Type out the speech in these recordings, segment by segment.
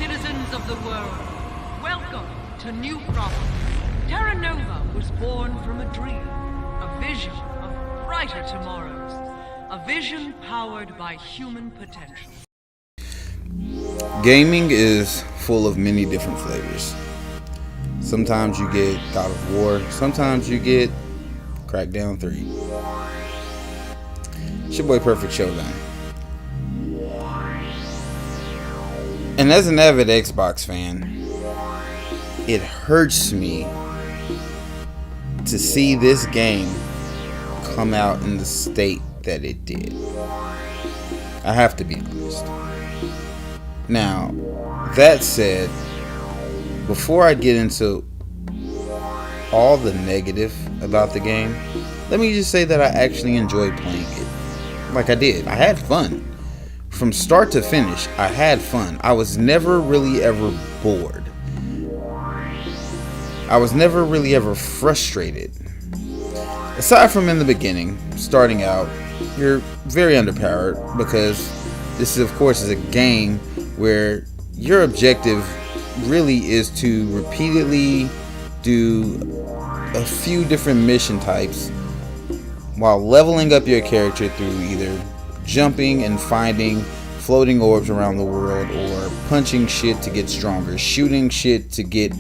citizens of the world, welcome to New Providence. Terra Nova was born from a dream, a vision of brighter tomorrows, a vision powered by human potential. Gaming is full of many different flavors. Sometimes you get God of War, sometimes you get Crackdown 3. It's your boy Perfect Shogun. And as an avid Xbox fan, it hurts me to see this game come out in the state that it did. I have to be honest. Now, that said, before I get into all the negative about the game, let me just say that I actually enjoyed playing it. Like I did. I had fun. From start to finish, I had fun. I was never really ever bored. I was never really ever frustrated. Aside from in the beginning, starting out, you're very underpowered because this, of course, is a game where your objective really is to repeatedly do a few different mission types while leveling up your character through either jumping and finding floating orbs around the world, or punching shit to get stronger, shooting shit to get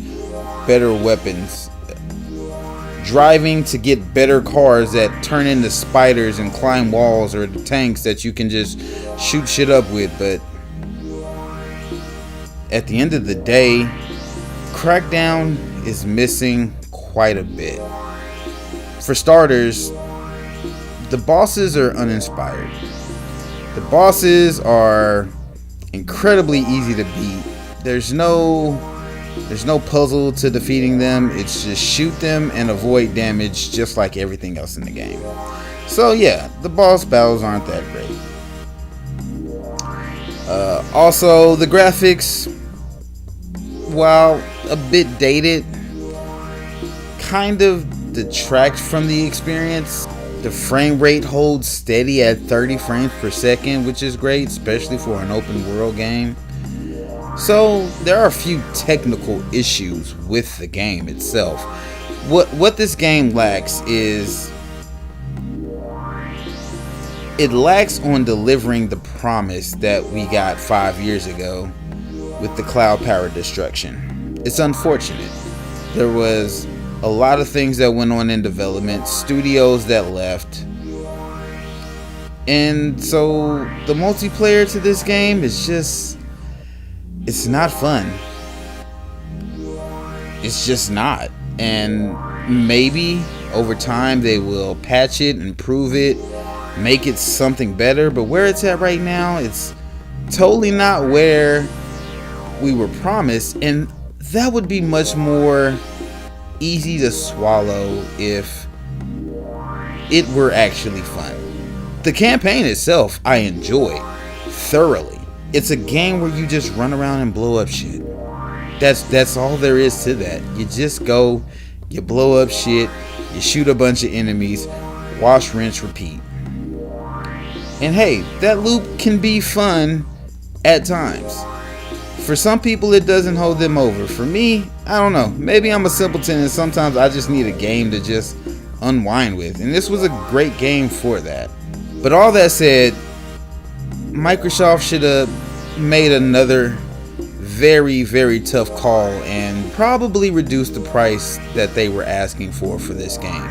better weapons, driving to get better cars that turn into spiders and climb walls, or the tanks that you can just shoot shit up with. But at the end of the day, Crackdown is missing quite a bit. For starters, the bosses are uninspired. The bosses are incredibly easy to beat. There's no puzzle to defeating them. It's just shoot them and avoid damage, just like everything else in the game. So yeah, the boss battles aren't that great. Also, the graphics, while a bit dated, kind of detract from the experience. The frame rate holds steady at 30 frames per second, which is great, especially for an open world game. So there are a few technical issues with the game itself. What this game lacks is, it lacks on delivering the promise that we got 5 years ago with the cloud power destruction. It's unfortunate. There was a lot of things that went on in development, studios that left, and so the multiplayer to this game is just, it's not fun. It's just not. And maybe over time they will patch it, improve it, make it something better, but where it's at right now, it's totally not where we were promised, and that would be much more easy to swallow if it were actually fun. The campaign itself I enjoyed thoroughly. It's a game where you just run around and blow up shit. That's all there is to that. You just go, you blow up shit, you shoot a bunch of enemies, wash, rinse, repeat. And hey, that loop can be fun at times. For some people it doesn't hold them over. For me, I don't know. Maybe I'm a simpleton and sometimes I just need a game to just unwind with. And this was a great game for that. But all that said, Microsoft should have made another very, very tough call and probably reduced the price that they were asking for this game.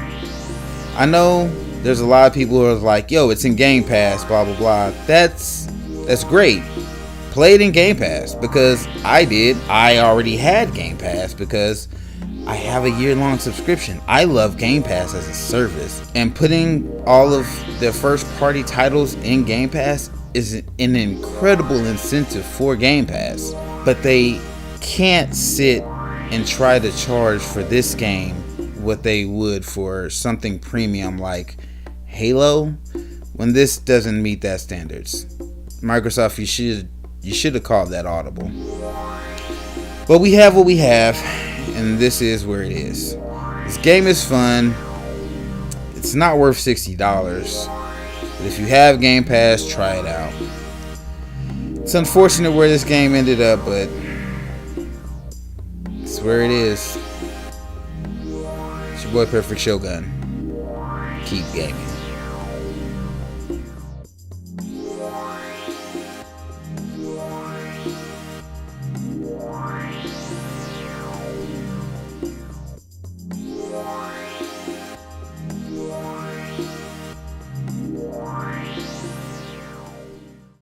I know there's a lot of people who are like, yo, it's in Game Pass, blah, blah, blah. That's great. Play it in Game Pass, because I did. I already had Game Pass because I have a year-long subscription. I love Game Pass as a service, and putting all of their first-party titles in Game Pass is an incredible incentive for Game Pass. But they can't sit and try to charge for this game what they would for something premium like Halo, when this doesn't meet that standards. Microsoft, you should have called that audible. But we have what we have, and this is where it is. This game is fun. It's not worth $60, but if you have Game Pass, try it out. It's unfortunate where this game ended up, but That's where it is. It's your boy Perfect Shogun. Keep gaming.